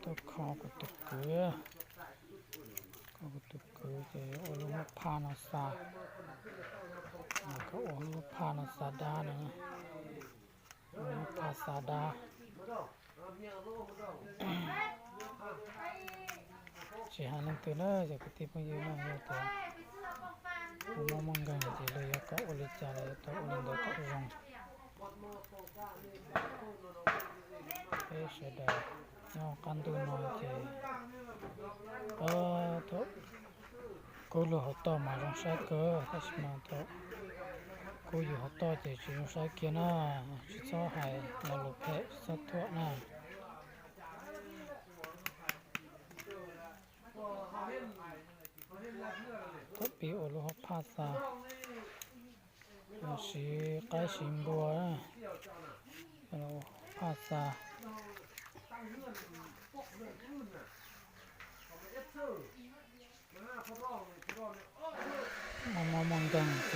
ตัวคอกับตัวเกลือก็ตัวเกลือจะโอลุมพานาซาก็โอลุมพานาซาดานะโอลุมพาซาดาเสียหายนั่นตัวเนอะจะกติปัญญาเนอะตัวผมมองมันกันจะเลยก็โอลิจาเลยตัวโอลินเดก็รองเสียดายยอกันตัวน้อยเจตัวกูรู้หัวต่อมาลงใช้เกลือถ้าสมาตัวกูอยู่หัวต่อเจจะลงใช้เกลือนะชิดซ้อหายมาลุเพะสักทั่วนะก็ปีโอลุพาษาสีใกล้สิมบัวนะโอลุพาษามองกันเ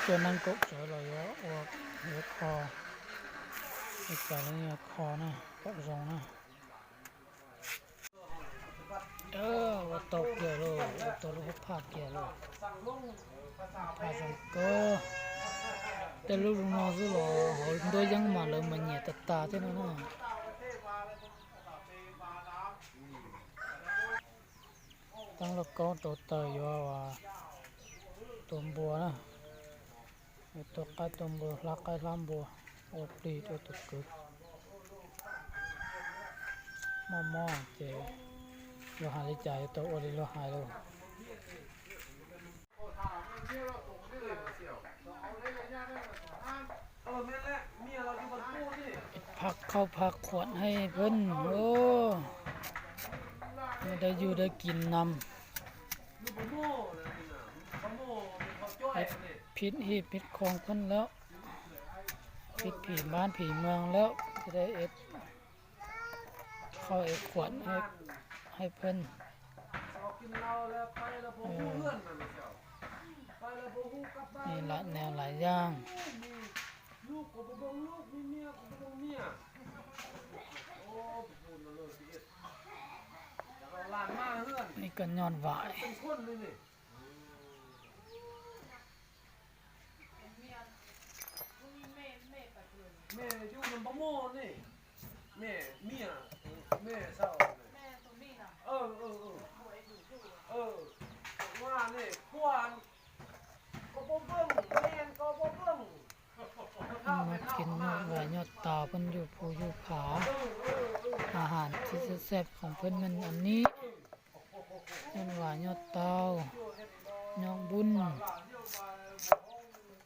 จ้านั่งกบเฉยเลยว่าหัวคออีกแต่ละเนี่ยคอนะก็รองนะว่าตกเกี่ยวเลยว่าตกลูกพาเกี่ยวเลยพาสังเกตแต่ลูกน้องสุดหล่อโดยยังมาเลยมันเนี่ยตาเท่านั้นนะตั้งแล้วก็ตัวเตยว่าตัวบัวนะตัวไก่ตัวบัวลักไก่ล้ำบัวโอ้ปลีตัวตุกกึกมอเจเราหายใจตัวโอริเราหายเลยพักเข้าพักขวดให้เพิ่นโอ้ไม่ได้อยู่ได้กินนำพิษหีบพิษของเพิ่นแล้วพิษผีบ้านผีเมืองแล้วจะได้เข้าขวดให้เพิ่นนี่ละแนวหลายอย่างนี่ก็ย้อนหวายแม่อยู่นำบ่โมนี่แม่เมียแม่เศร้าแม่ตัวนี้น่ะว่านี่พวกก็บ่เบิ่งแม่นก็บ่เบิ่งมากินหวายยอดตาเพิ่นอยู่ภูอยู่ผาอาหารที่แซ่บของเพิ่นมันอันนี้เป็นหวายยอดเตายองบุญ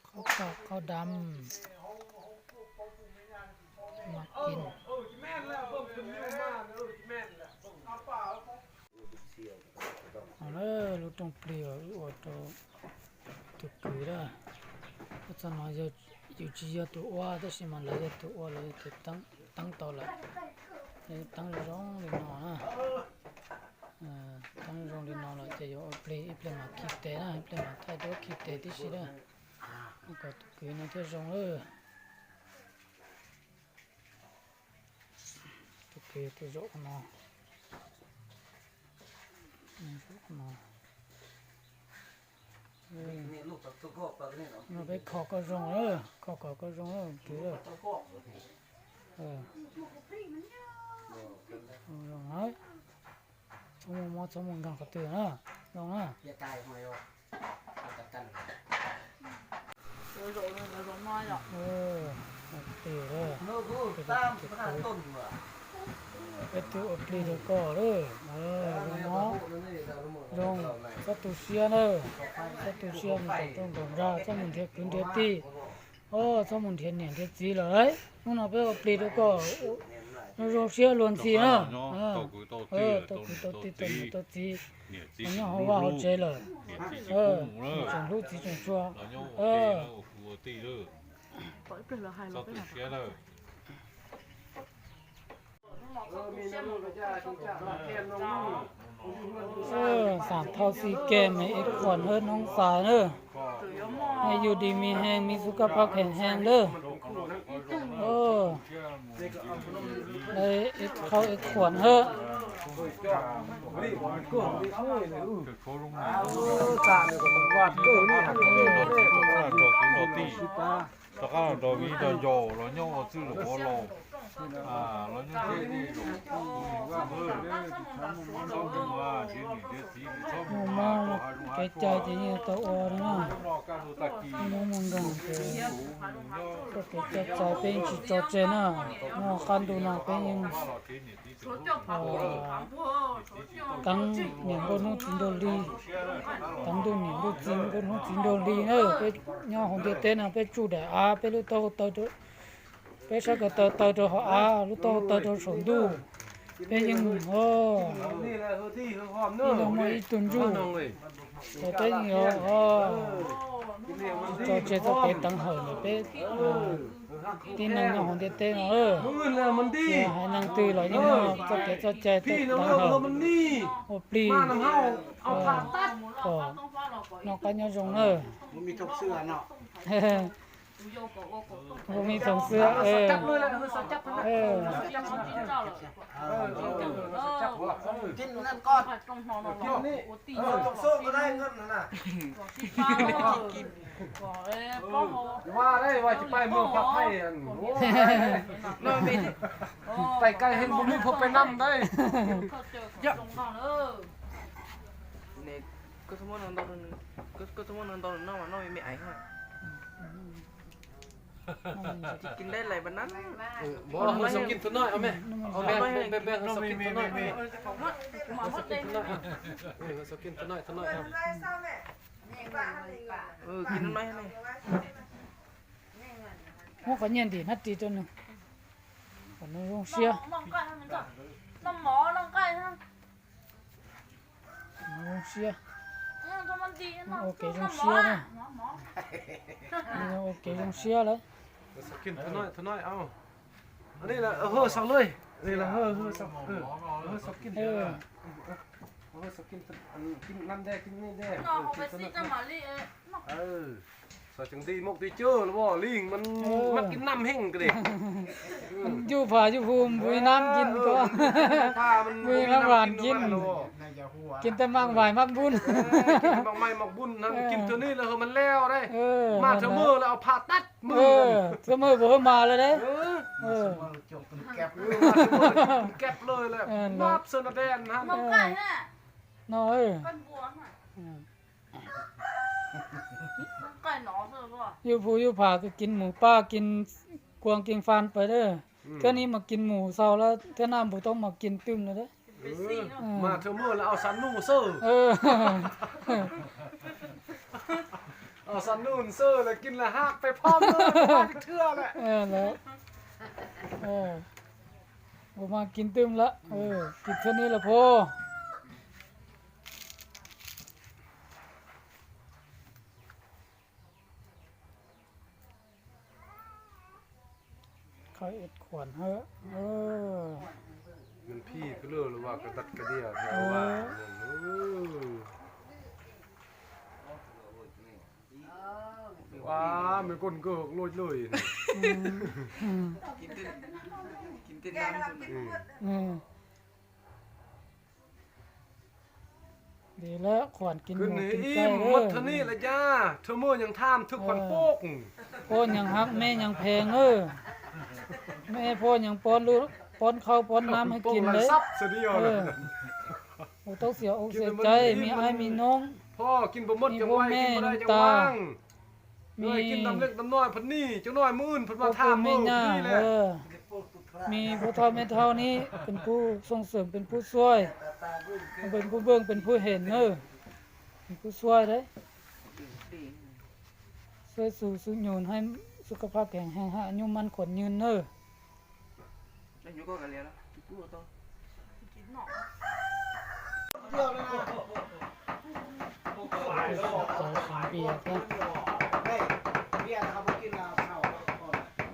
ข้าวกอกข้าวดำมากินแม่นแล้วเบิ่งขึ้นอยู่มาแม่นแล้วเบิ่งเอาป่าเอาเลยลูกต้องเปลี่ยวอดตัวกุยละเพราะฉะนั้นจะอยู่ที่ตัวว่าแต่สิมันเลยตัวว่าเลยตัวตั้งต่อละตั้งร้องเลยนอนนะตั้งร้องเลยนอนละจะอยู่เปลี่ยนมาคิดแต่นะเปลี่ยนมาถ่ายตัวคิดแต่ที่สิละก็ตัวกุยนั่นที่ร้องเลยตัวกุยตัวร้องนะนี่ลูกตะกอกตะนี่เนาะnó phải khó có rong kiểu rồi rong ấy trong một gần có tiền á rong á ya cài hoài rồiจัดกันrong mai rồi tiền rồi nó cứ tam cáiต้นว่ะcái tiêu đi được cỏ đấy nó rong có tủ xiên nữa có tủ xiên mình tổng ra cho mình thiệt cứng thiệt ti cho mình thiệt nhẹ thiệt gì rồi nó nào bây giờ đi được cỏ nó rong xiên luôn gì nữa tao ti nó nhỏ hoa họ chơi rồi trồng lúa chỉ trồng chuaสามเท่าสีแก่ไม่เอ็กขอนเฮิร์น้องสายเนอะให้อยู่ดีมีแห้งมีสุขภาพแข็งแรงเด้อ นี่ก็เอาขนม เลยเขาขวนเฮ้อ จ่อนี่มันก็มีช่วยเลย 그 고롱 จานเนี่ยก็ต้องวาดเกินนี่ครับ 도티 다가 도비도 요 러뇽 어찌로 볼로 아 러뇽 제디 와 뭐와 제니 제지 มองมองเกจใจจะเนี่ยตัวอ่อนนะ 까도 딱히 มองมองกันก็เกจใจเป็นจิตใจนะมองคันดูนะเป็นยังกังเนี่ยบนหูจินโดลีกังดูเนี่ยดูจินบนหูจินโดลีเนอะไปย่อของเต้นนะไปจุดเดอาไปรู้ตัวไปสักตัวเขาอารู้ตัวสมดูเป็นยังโอ้ นี่แหละเฮอที่เฮอหอม นี่ เนาะ เราไม่ตุนจู น้องเลย แต่เป็นยังโอ้จอเจจะเป็นตังเหรอเป็นที่นั่งย่อของเต้นเออ มื้อน่ะมันดี ให้นั่งตื่นหน่อยนี่เนาะจะเกจะใจ พี่ ตั น้อง งเหร เฮ อ อมันนี่ โอ้ปลี มาน้ำเฮาเอาผ่าตัด ก็นอกกันยอจงเนอะ มันมีทุกเสื้อเนาะ บ่มีส่งเสื้อเออ จับเลยแหละเฮอสัจับนะ เออ จับหัวหลัก กินนั่นก้อน นี่ต้องโซ่ก็ได้เงินน่ะว่าได้ว่าจะไปเมืองพักให้อันโอ้ไปไกลเห็นบ่มีพบไปนำได้ này có số món ăn đâu có số món ăn đâu nó mẹ ảnh à chỉ kinh đây lại bánh nắn บ่เฮาสกินตัวน้อยเอาแม่เอาแม่แบ่งสกินตัวน้อยเฮาสกินตัวน้อยเฮาสกินตัวน้อยครับ kinh nó nói này โอ้ก็เย็นดีนัดตีตัวนึงก็นึงลงเสีย nó mỏ nó cay ha ลงเสีย cho nó đi nó ok nó lông mỏ xia à nè nó mỏ นี่โอเคลงเสียเลย สกินตัวน้อยเอาอันนี้ล่ะเฮอสักเลยนี่ล่ะเฮอสักเฮอสักกิน เออ เฮอสักกินอันกินนั่นได้กินนี่ได้ nó không phải xịt cho mà đi nó สจังตีมกตีเจอหรือบ่ลิงมันมักกินน้ำแห้งก็ดิ มันอยู่ผาอยู่ภูมิบุยน้ำกินตัว ผ้ามัน บุยน้ำหวานกิน ในยาหัว กินแต่มังหวายมักบุญ กินบางไม้มักบุญนั่นกินตัวนี้แล้วมันแล้วได้ เออ มาเถอะมือแล้วเอาผ่าตัดมื เอ อ อเสมอบ่เฮามาเลยเด้ เออ เออ จบเป็นแก๊บ แก็บเลยแหละ เออ มอบเซนแดนนะ nó cay ha น้อย con bùa ha nó cay nó rồi rồi อยู่ภูอยู่ผาก็กินหมูป้ากินกวางกินฟานไปเด้อเท่านี้มากินหมูเซาแล้วเท่าน้ำบ่ต้องมากินตึ้มเลยเด้อ bị xì nó มาเถอะมือแล้วเอาสันนุ่งเซอร์ เออ เอาสันนุ่งเซอร์แล้วกินละหักไปพร้อมเลยมาเทื่อแหละ เออแล้วเออบ่มากินตึ้มละเออกินเท่านี้ละพอเขาเอ็ดขวนเฮ้อเออ มันพี่ก็เลือหรือว่ากระตัดกระเดียแถวว่าว้ามันก้นเกิกลอยเลย kinh tên nam rồi อืมดีแล้วขวนกินห ขึ้น มู นี่ กิน อิ่ ไก่ ม เด้ หม อ ดเท่านี้ละจ้าเธอเมื่อยังทามทุกคนโป๊ก พ่อยังฮักแม่ยังแพงแม่พ่อยังป้อนลูกป้อนข้าวป้อนน้ำให้กินเลย ซับเสียเดียว เอ เล อย โอ้ต้องเสียอกเสียใจมีอ้ายมีน้อง พ่อกินบ่หมดจังไว้กินบ่ได้จังว่าง มี มีกินตำเล็กตำน้อยพันนี่จังน้อยมื้นเพิ่นมา พ่อ ทาม แม่ มื้อ ย่า นี่แห เอ ละ อมีพ่อเฒ่าแม่เฒ่านี้เป็นผู้ส่งเสริมเป็นผู้ช่วยเป็นผู้เบิ่งเป็นผู้เห็นเป็นผู้ช่วยเด้ช่วยสู่สุญญให้สุขภาพแข็งแรงให้อายุมันขนยืนđây nhớ có cái liền đó chú của tôi chín nọ เดียวเลยนะ เปียกนะ เฮ้ยเบียร์นะครับกินแล้วเข้า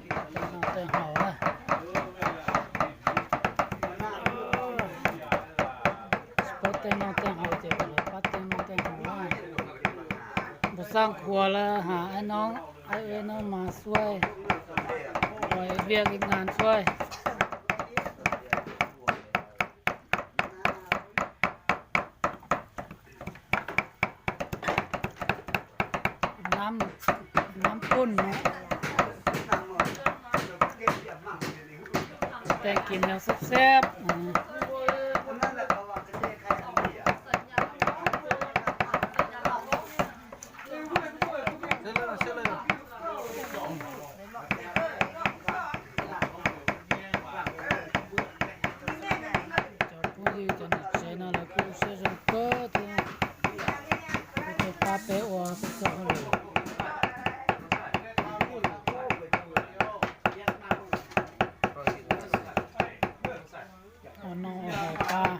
กินแล้ว น่าแต่เห่านะสปอตเต้นน่าแต่เห่าเจ็บเลยปัดเต้นน่าแต่เห่าบ่สร้างครัวแล้วหาไอ้น้องมาช่วยไว้เวียกอีกงานช่วย น้ำข้นเนาะแต่กินแล้วแซ่บๆChina là cũng sẽ dùng cơ thì cái pa bé hoa sẽ sợ hơn rồi. Nó hỏi pa.